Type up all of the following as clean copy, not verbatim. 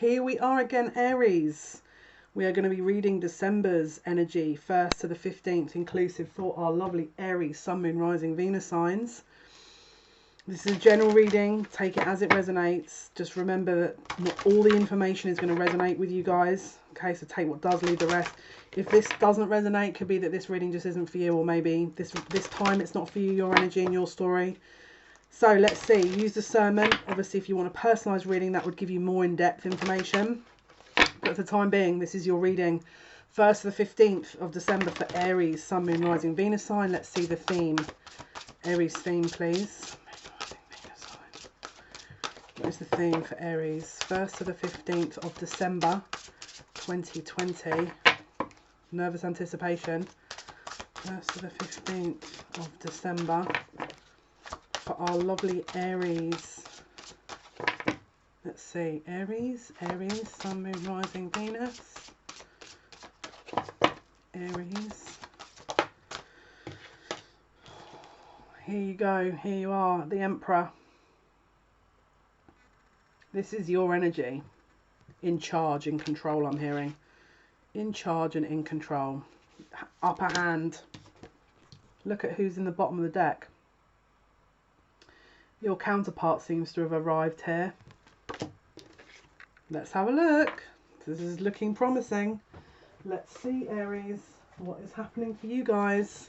Here we are again, Aries. We are going to be reading December's energy, 1st to the 15th, inclusive for our lovely Aries, Sun, Moon, Rising, Venus signs. This is a general reading. Take it as it resonates. Just remember that not all the information is going to resonate with you guys. Okay, so take what does, leave the rest. If this doesn't resonate, it could be that this reading just isn't for you, or maybe this time it's not for you, your energy and your story. So let's see, use discernment. Obviously, if you want a personalised reading, that would give you more in-depth information. But for the time being, this is your reading. 1st to the 15th of December for Aries, Sun, Moon, Rising, Venus sign. Let's see the theme. Aries theme, please. What is the theme for Aries? 1st to the 15th of December 2020. Nervous anticipation. 1st to the 15th of December. For our lovely Aries. Let's see, Aries, Sun, Moon, Rising, Venus. Aries. Here you go, here you are, the Emperor. This is your energy. In charge, in control, I'm hearing. In charge and in control. Upper hand. Look at who's in the bottom of the deck. Your counterpart seems to have arrived here. Let's have a look. This is looking promising. Let's see, Aries, what is happening for you guys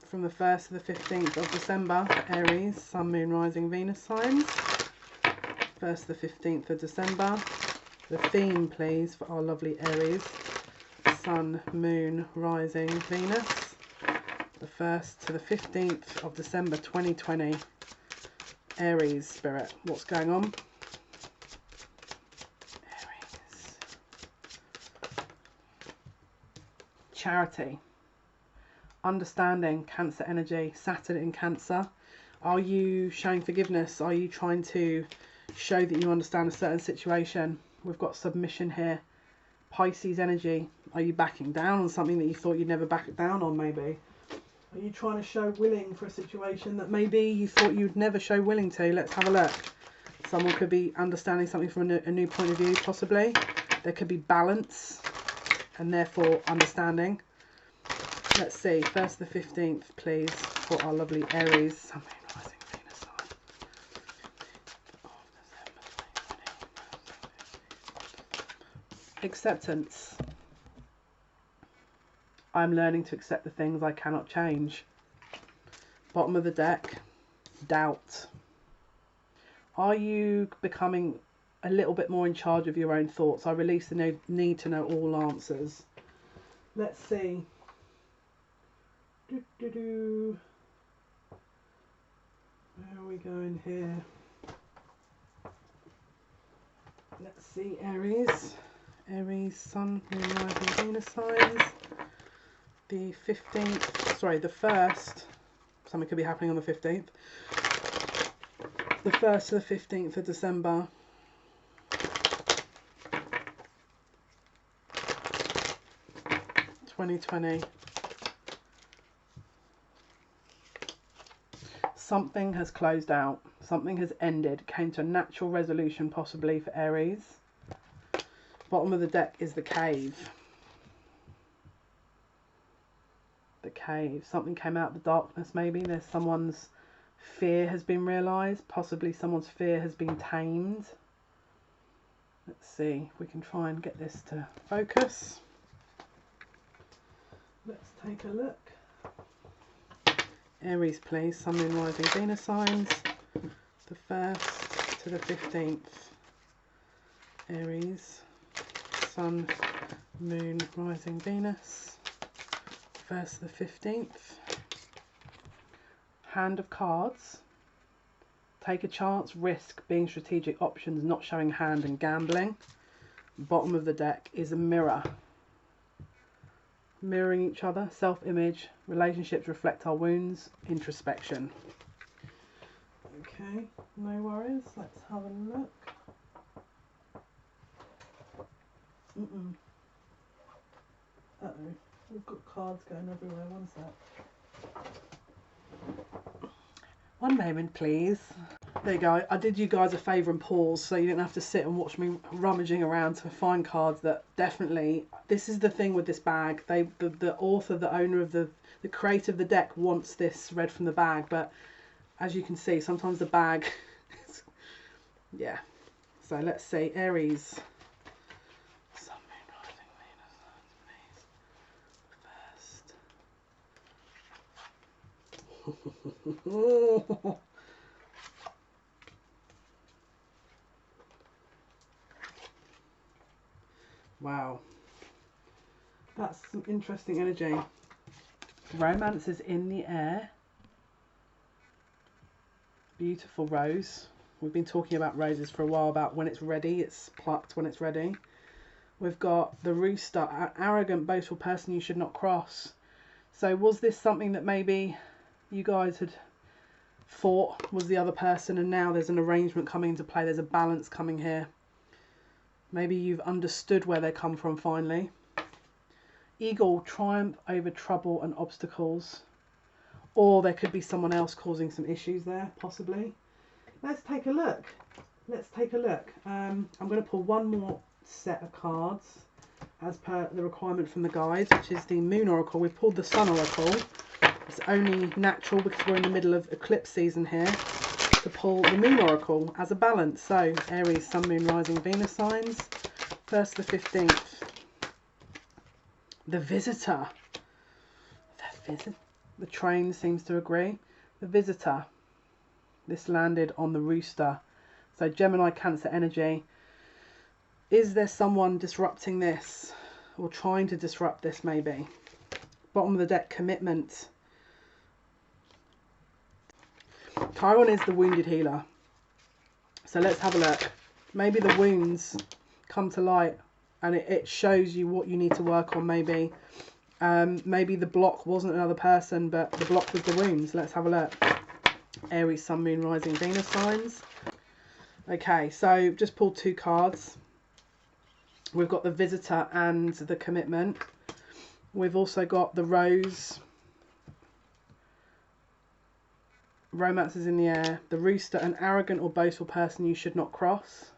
from the 1st to the 15th of December. Aries, Sun, Moon, Rising, Venus signs. 1st to the 15th of December. The theme, please, for our lovely Aries. Sun, Moon, Rising, Venus. The 1st to the 15th of December 2020. Aries spirit, what's going on? Aries. Charity. Understanding, Cancer energy, Saturn in Cancer. Are you showing forgiveness? Are you trying to show that you understand a certain situation? We've got submission here. Pisces energy. Are you backing down on something that you thought you'd never back down on, maybe? Are you trying to show willing for a situation that maybe you thought you'd never show willing to? Let's have a look. Someone could be understanding something from a new point of view, possibly. There could be balance and therefore understanding. Let's see. 1st to the 15th, please, for our lovely Aries. Sun, Moon, Rising, Venus sign. Acceptance. I'm learning to accept the things I cannot change. Bottom of the deck, doubt. Are you becoming a little bit more in charge of your own thoughts? I release the need to know all answers. Let's see. Where are we going here? Let's see, Aries. Aries, Sun, Moon, Rising, Venus signs. The 15th, sorry, the 1st, something could be happening on the 15th. The 1st to the 15th of December. (2020). Something has closed out. Something has ended. Came to a natural resolution, possibly for Aries. Bottom of the deck is the Cave. The Cave. Something came out of the darkness, maybe. There's someone's fear has been realised. Possibly someone's fear has been tamed. Let's see if we can try and get this to focus. Let's take a look. Aries, please. Sun, Moon, Rising, Venus signs. The 1st to the 15th. Aries. Sun, Moon, Rising, Venus. 1st to the 15th. Hand of cards. Take a chance, risk, being strategic, options, not showing hand, and gambling. Bottom of the deck is a mirror. Mirroring each other, self-image, relationships reflect our wounds, introspection. Okay, no worries. Let's have a look. Uh-oh. We've got cards going everywhere. One sec. One moment, please. There you go. I did you guys a favour and pause so you didn't have to sit and watch me rummaging around to find cards that definitely... This is the thing with this bag. The author, the owner of the creator of the deck wants this read from the bag, but as you can see, sometimes the bag... yeah. So let's see. Aries. Sun, Moon, Rising, Venus, first. Wow, that's some interesting energy. Romance is in the air. Beautiful rose. We've been talking about roses for a while, about when it's ready, it's plucked when it's ready. We've got the rooster, an arrogant, boastful person you should not cross. So was this something that maybe you guys had thought was the other person, and now there's an arrangement coming into play, there's a balance coming here? Maybe you've understood where they come from finally. Eagle, triumph over trouble and obstacles. Or there could be someone else causing some issues there, possibly. Let's take a look. Let's take a look. I'm going to pull one more set of cards as per the requirement from the guide, which is the Moon Oracle. We've pulled the Sun Oracle. It's only natural because we're in the middle of eclipse season here to pull the Moon Oracle as a balance. So Aries, Sun, Moon, Rising, Venus signs, 1st to the 15th. The Visitor. The train seems to agree. The Visitor. This landed on the rooster. So Gemini, Cancer energy. Is there someone disrupting this, or trying to disrupt this maybe? Bottom of the deck, Commitment. Chiron is the wounded healer. So let's have a look. Maybe the wounds come to light and it shows you what you need to work on maybe. Maybe the block wasn't another person, but the block was the wounds. Let's have a look. Aries, Sun, Moon, Rising, Venus signs. Okay, so just pulled 2 cards. We've got the Visitor and the Commitment. We've also got the Rose. Romance is in the air. The Rooster, an arrogant or boastful person you should not cross.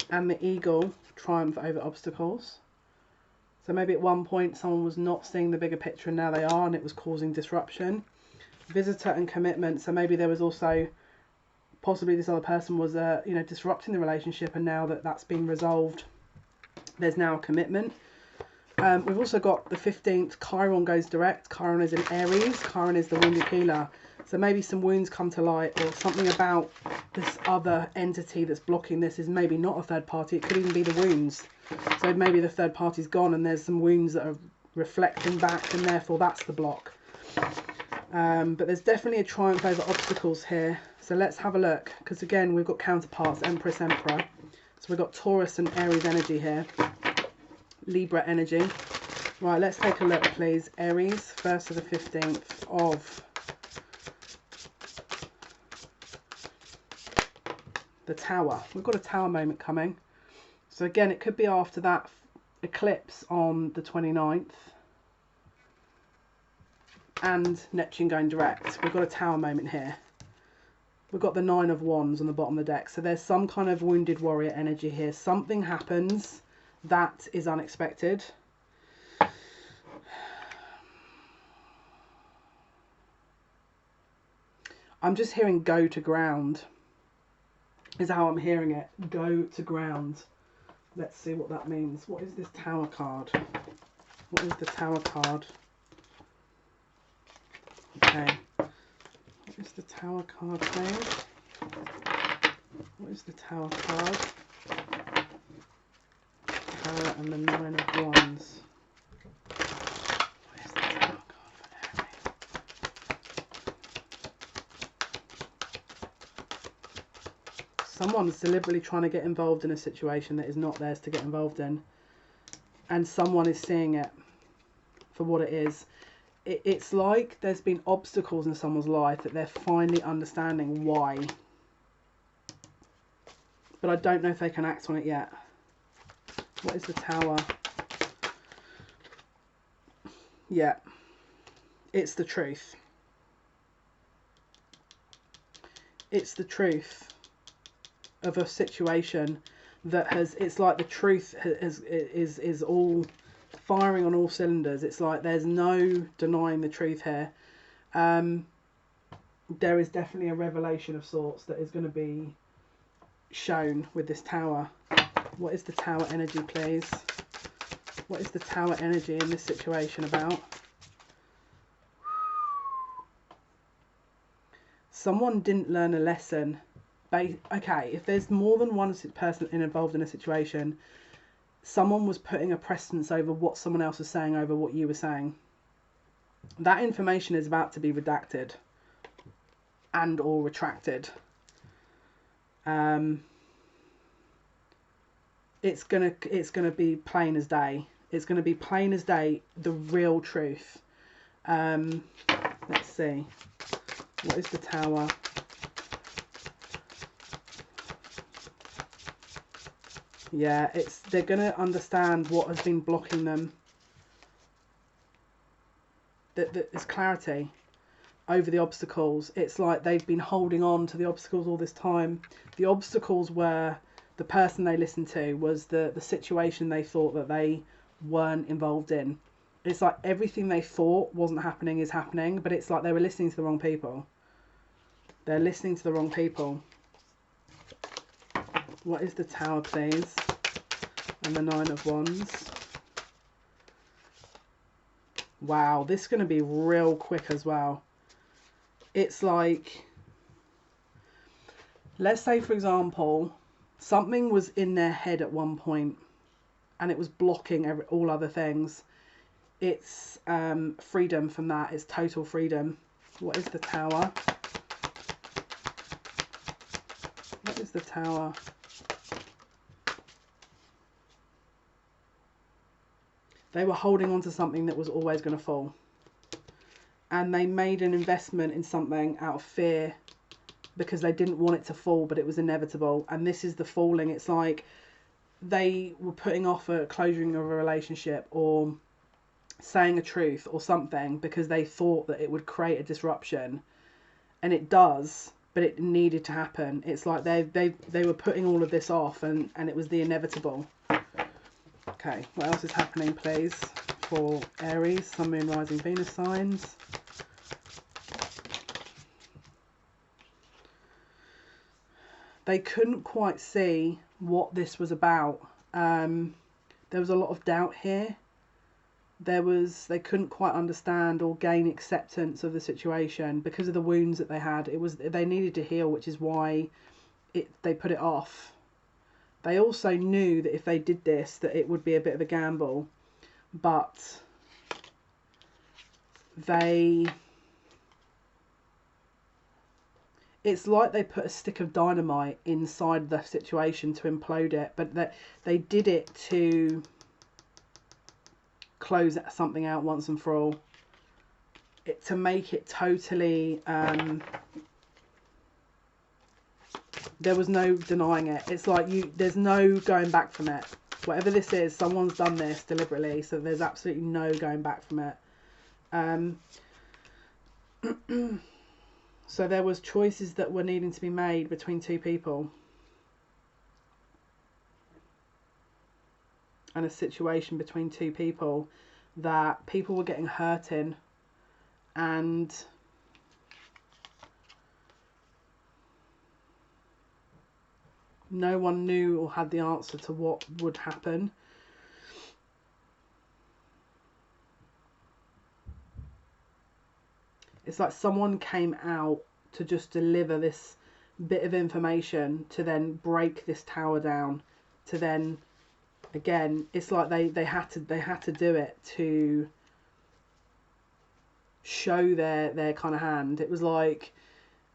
And the Eagle, triumph over obstacles. So maybe at one point someone was not seeing the bigger picture and now they are, and it was causing disruption. Visitor and Commitment. So maybe there was also possibly this other person was disrupting the relationship, and now that that's been resolved, there's now a commitment. We've also got the 15th, Chiron goes direct. Chiron is in Aries. Chiron is the wounded healer. So maybe some wounds come to light, or something about this other entity that's blocking this is maybe not a third party. It could even be the wounds. So maybe the third party's gone and there's some wounds that are reflecting back, and therefore that's the block. But there's definitely a triumph over obstacles here. So let's have a look, because again we've got counterparts, Empress, Emperor. So we've got Taurus and Aries energy here. Libra energy. Right, let's take a look please. Aries, 1st to the 15th of the Tower. We've got a Tower moment coming. So again, it could be after that eclipse on the 29th. And Neptune going direct. We've got a Tower moment here. We've got the 9 of Wands on the bottom of the deck. So there's some kind of wounded warrior energy here. Something happens that is unexpected. I'm just hearing go to ground. Is how I'm hearing it. Go to ground. Let's see what that means. What is this Tower card? What is the Tower card? Okay. What is the Tower card, please? What is the Tower card? Tower and the 9 of Wands. What is the Tower card for Aries? Someone's deliberately trying to get involved in a situation that is not theirs to get involved in. And someone is seeing it for what it is. It's like there's been obstacles in someone's life that they're finally understanding why. But I don't know if they can act on it yet. What is the Tower? Yeah. It's the truth. it's the truth of a situation that has, it's like the truth is all firing on all cylinders. It's like there's no denying the truth here. There is definitely a revelation of sorts that is going to be shown with this Tower. What is the Tower energy, please? What is the Tower energy in this situation about? Someone didn't learn a lesson. Okay, if there's more than one person involved in a situation, someone was putting a precedence over what someone else was saying over what you were saying. That information is about to be redacted and or retracted. It's gonna be plain as day. It's gonna be plain as day, the real truth. Let's see. What is the Tower? Yeah, they're gonna understand what has been blocking them. There's clarity over the obstacles. It's like they've been holding on to the obstacles all this time. The obstacles were the person they listened to, was the situation they thought that they weren't involved in. It's like everything they thought wasn't happening is happening, but it's like they were listening to the wrong people. They're listening to the wrong people. What is the Tower, please? And the Nine of Wands. Wow, this is going to be real quick as well. It's like, let's say, for example, something was in their head at one point and it was blocking all other things. It's freedom from that. It's total freedom. What is the Tower? What is the Tower? They were holding on to something that was always going to fall. And they made an investment in something out of fear because they didn't want it to fall, but it was inevitable. And this is the falling. It's like they were putting off a closing of a relationship or saying a truth or something because they thought that it would create a disruption. And it does, but it needed to happen. It's like they were putting all of this off and it was the inevitable. Okay, what else is happening, please, for Aries, Sun, Moon, Rising, Venus signs? They couldn't quite see what this was about. There was a lot of doubt here. They couldn't quite understand or gain acceptance of the situation because of the wounds that they had. They needed to heal, which is why they put it off. They also knew that if they did this, that it would be a bit of a gamble, but it's like they put a stick of dynamite inside the situation to implode it, but they did it to close something out once and for all, to make it totally there was no denying it. It's like there's no going back from it. Whatever this is, someone's done this deliberately, so there's absolutely no going back from it. So there was choices that were needing to be made between two people. And a situation between two people that people were getting hurt in. And no one knew or had the answer to what would happen. It's like someone came out to just deliver this bit of information to then break this Tower down, to then again, it's like they had to do it to show their kind of hand. It was like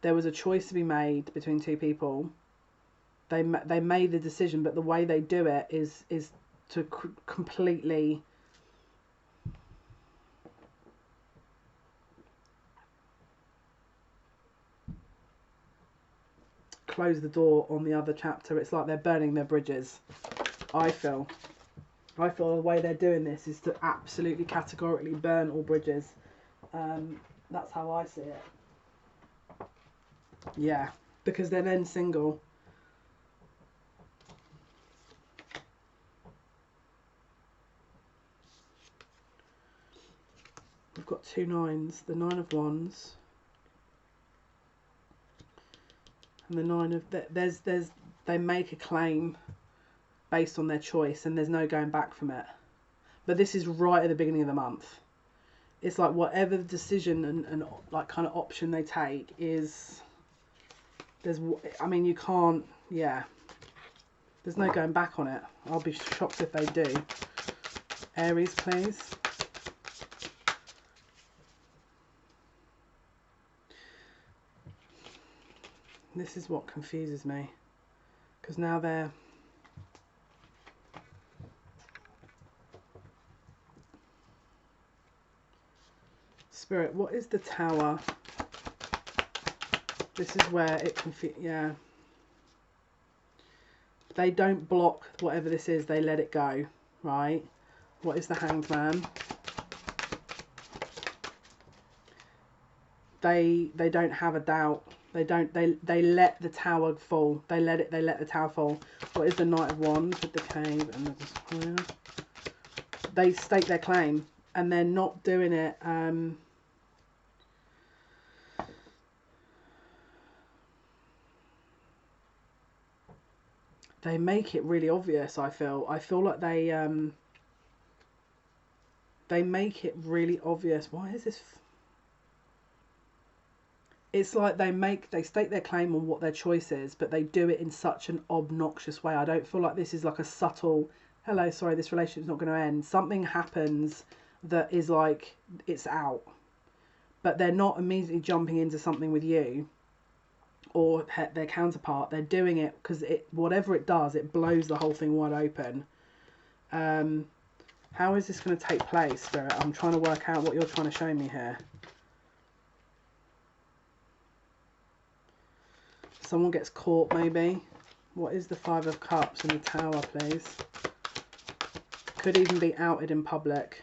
there was a choice to be made between two people. They made the decision, but the way they do it is to completely close the door on the other chapter. It's like they're burning their bridges. I feel the way they're doing this is to absolutely categorically burn all bridges. That's how I see it. Yeah. because they're then single. We've got 2 9s, the 9 of Wands and the 9 of they make a claim based on their choice and there's no going back from it. But this is right at the beginning of the month. It's like whatever the decision and like kind of option they take is, I mean, you can't, yeah, there's no going back on it. I'll be shocked if they do. Aries, please. This is what confuses me, because now they're Spirit, what is the Tower? This is where it yeah. They don't block whatever this is, they let it go, right? What is the Hanged Man? They don't have a doubt. They let the Tower fall. They let the Tower fall. What is the Knight of Wands with the Cave and the Destroyer? They stake their claim and they're not doing it they make it really obvious. I feel like they make it really obvious. Why is this? It's like they stake their claim on what their choice is, but they do it in such an obnoxious way. I don't feel like this is like a subtle, hello, sorry, this relationship's not going to end. Something happens that is like, it's out. But they're not immediately jumping into something with you or their counterpart. They're doing it because whatever it does, it blows the whole thing wide open. How is this going to take place, Spirit? I'm trying to work out what you're trying to show me here. Someone gets caught, maybe. What is the 5 of Cups in the Tower, please? Could even be outed in public.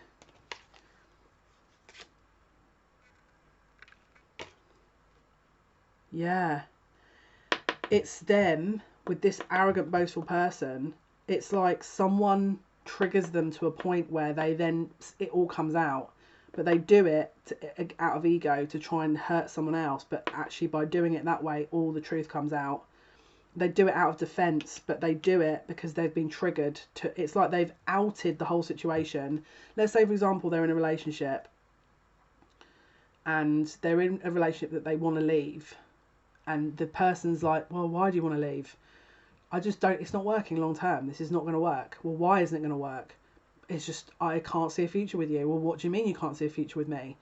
Yeah. It's them with this arrogant, boastful person. It's like someone triggers them to a point where it all comes out. But they do it out of ego to try and hurt someone else. But actually by doing it that way, all the truth comes out. They do it out of defense, but they do it because they've been triggered. It's like they've outed the whole situation. Let's say, for example, they're in a relationship. And they're in a relationship that they want to leave. And the person's like, well, why do you want to leave? It's not working long term. This is not going to work. Well, why isn't it going to work? It's just, I can't see a future with you. Well, what do you mean you can't see a future with me?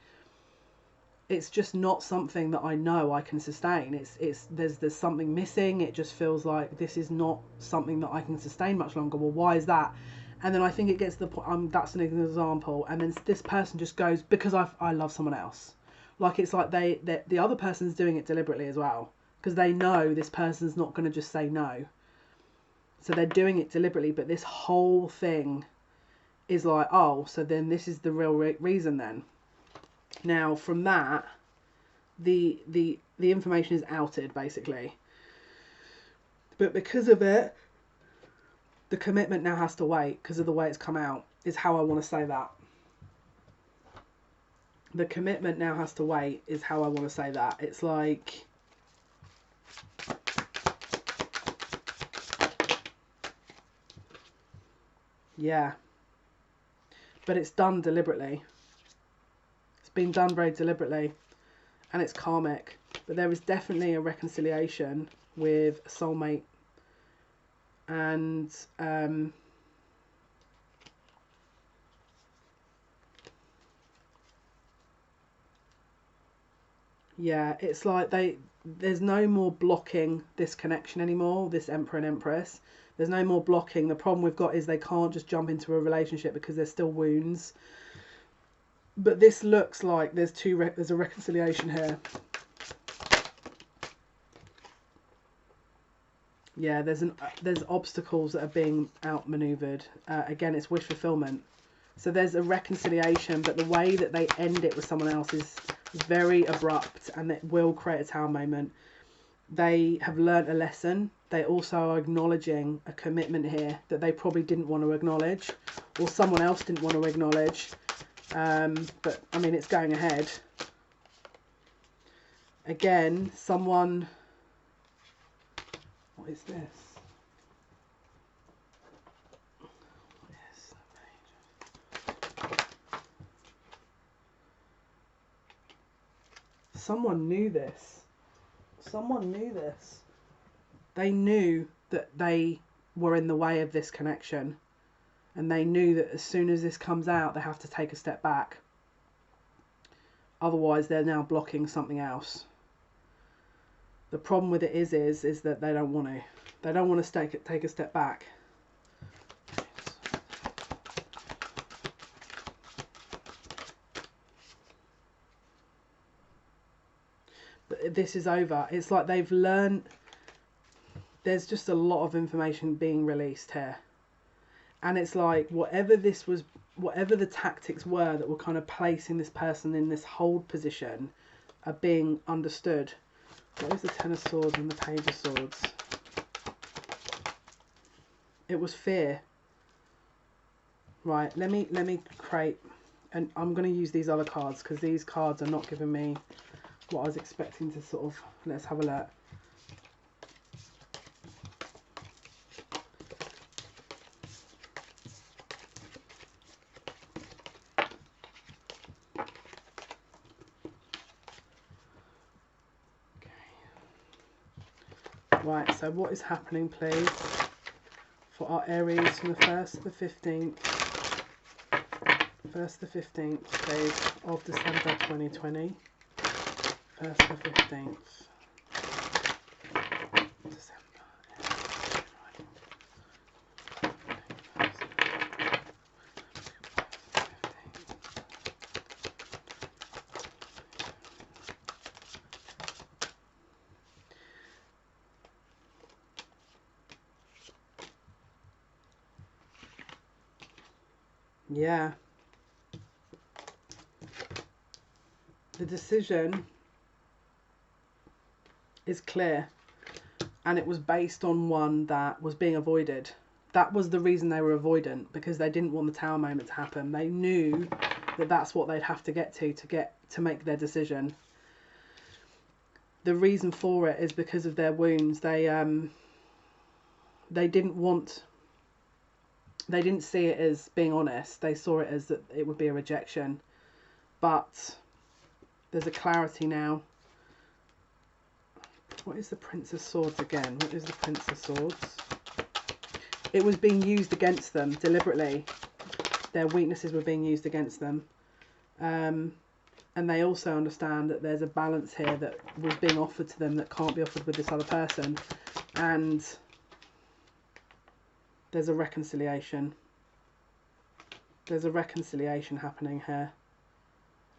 It's just not something that I know I can sustain. There's something missing. It just feels like this is not something that I can sustain much longer. Well, why is that? And then I think it gets to the point, that's an example. And then this person just goes, because I love someone else. Like, it's like the other person's doing it deliberately as well, because they know this person's not going to just say no. So they're doing it deliberately, but this whole thing is like, oh, so then this is the real reason then. Now, from that, the information is outed, basically. But because of it, the commitment now has to wait, because of the way it's come out, is how I want to say that. The commitment now has to wait is how I want to say that. It's like, yeah, but it's done deliberately. It's been done very deliberately, and it's karmic. But there is definitely a reconciliation with a soulmate, and yeah, it's like there's no more blocking this connection anymore, this Emperor and Empress. There's no more blocking. The problem we've got is they can't just jump into a relationship because there's still wounds. But this looks like there's a reconciliation here. Yeah, there's obstacles that are being outmaneuvered. Again, it's wish fulfillment. So there's a reconciliation, but the way that they end it with someone else is very abrupt, and it will create a Tower moment. They have learnt a lesson. They also are acknowledging a commitment here that they probably didn't want to acknowledge, or someone else didn't want to acknowledge. But I mean, it's going ahead. Again, someone... What is this? Someone knew this. Someone knew this. They knew that they were in the way of this connection. And they knew that as soon as this comes out, they have to take a step back. Otherwise, they're now blocking something else. The problem with it is that they don't want to. They don't want to take a step back. But this is over. It's like they've learned. There's just a lot of information being released here. And it's like whatever the tactics were that were kind of placing this person in this hold position are being understood. What is the Ten of Swords and the Page of Swords? It was fear. Right, let me create, and I'm going to use these other cards because these cards are not giving me what I was expecting to sort of. Let's have a look. Right, so what is happening, please, for our Aries from the 1st to the 15th? 1st to the 15th, please, of December 2020. 1st to the 15th. December. Yeah. The decision is clear, and it was based on one that was being avoided. That was the reason they were avoidant, because they didn't want the Tower moment to happen. They knew that that's what they'd have to get to make their decision. The reason for it is because of their wounds. They didn't see it as being honest. They saw it as that it would be a rejection. But there's a clarity now. What is the Prince of Swords again? What is the Prince of Swords? It was being used against them deliberately. Their weaknesses were being used against them. And they also understand that there's a balance here that was being offered to them that can't be offered with this other person. And there's a reconciliation. There's a reconciliation happening here.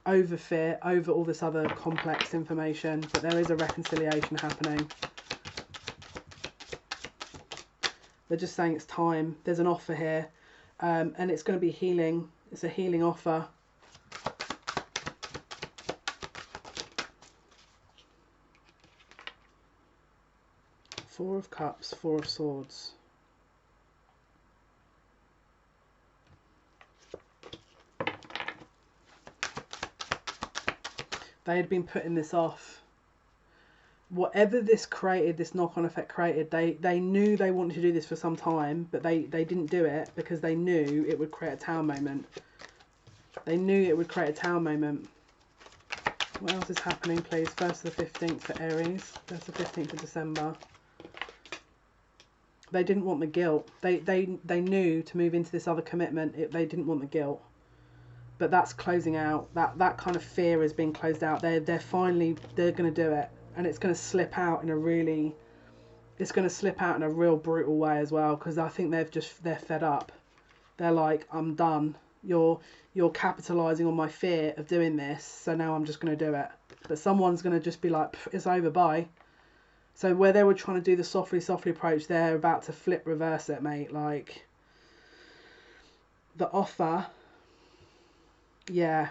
Over fear, over all this other complex information, but there is a reconciliation happening. They're just saying it's time. There's an offer here, and it's going to be healing. It's a healing offer. Four of Cups, Four of Swords. They had been putting this off. Whatever this created, this knock-on effect created, they knew they wanted to do this for some time, but they didn't do it because they knew it would create a Tower moment. They knew it would create a Tower moment. What else is happening, please? 1st to the 15th for Aries. 1st to the 15th of December. They didn't want the guilt. They knew to move into this other commitment, they didn't want the guilt. But that's closing out. That kind of fear is being closed out. They're going to do it, and it's going to slip out in a really, it's going to slip out in a real brutal way as well, because I think they're fed up. They're like, I'm done. You're capitalizing on my fear of doing this, so now I'm just going to do it. But someone's going to just be like, it's over, bye. So where they were trying to do the softly approach, they're about to reverse it, mate. Like, the offer. Yeah.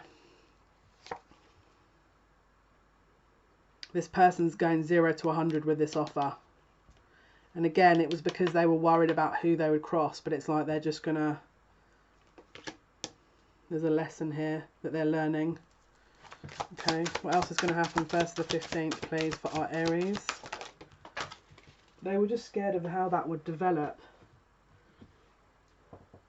This person's going 0 to 100 with this offer. And again, it was because they were worried about who they would cross, but it's like they're just gonna, there's a lesson here that they're learning. Okay, what else is going to happen 1st to the 15th, please, for our Aries? They were just scared of how that would develop.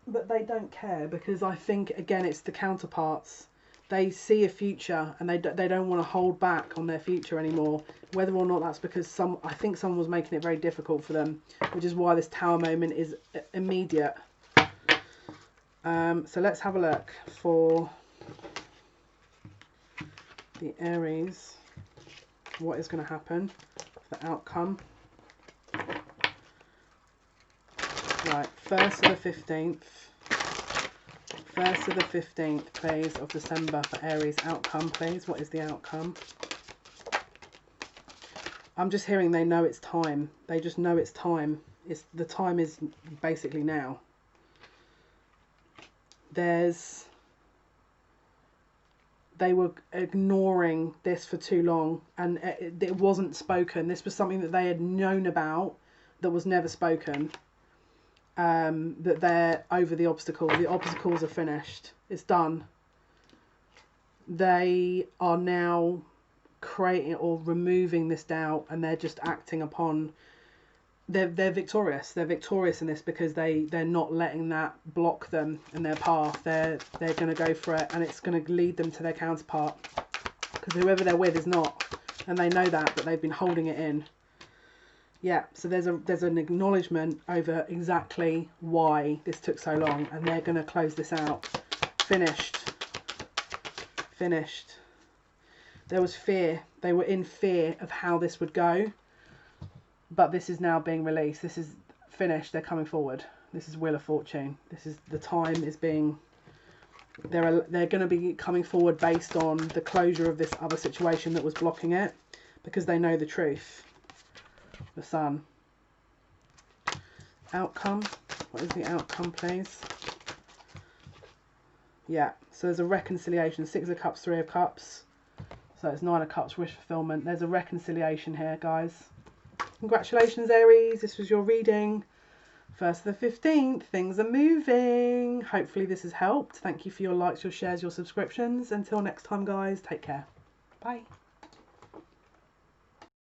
But they don't care, because I think, again, it's the counterparts. They see a future and they don't want to hold back on their future anymore. Whether or not that's because I think someone was making it very difficult for them, which is why this Tower moment is immediate. So let's have a look for the Aries. What is going to happen? The outcome. Right, 1st to the 15th. 1st to the 15th, please, of December for Aries. Outcome, please. What is the outcome? I'm just hearing they know it's time. They just know it's time. The time is basically now. They were ignoring this for too long, and it wasn't spoken. This was something that they had known about that was never spoken. That they're over the obstacles. The obstacles are finished. It's done. They are now creating or removing this doubt, and they're just acting upon. They're victorious. They're victorious in this because they're not letting that block them in their path. They're going to go for it, and it's going to lead them to their counterpart, because whoever they're with is not, and they know that, but they've been holding it in. Yeah, so there's an acknowledgement over exactly why this took so long, and they're going to close this out. Finished. Finished. There was fear. They were in fear of how this would go, but this is now being released. This is finished. They're coming forward. This is Wheel of Fortune. This is the time is being. They're going to be coming forward based on the closure of this other situation that was blocking it, because they know the truth. The Sun. Outcome. What is the outcome, please? Yeah, so there's a reconciliation. 6 of Cups, 3 of Cups. So it's 9 of Cups, wish fulfillment. There's a reconciliation here, guys. Congratulations, Aries. This was your reading. 1st to the 15th. Things are moving. Hopefully this has helped. Thank you for your likes, your shares, your subscriptions. Until next time, guys. Take care. Bye.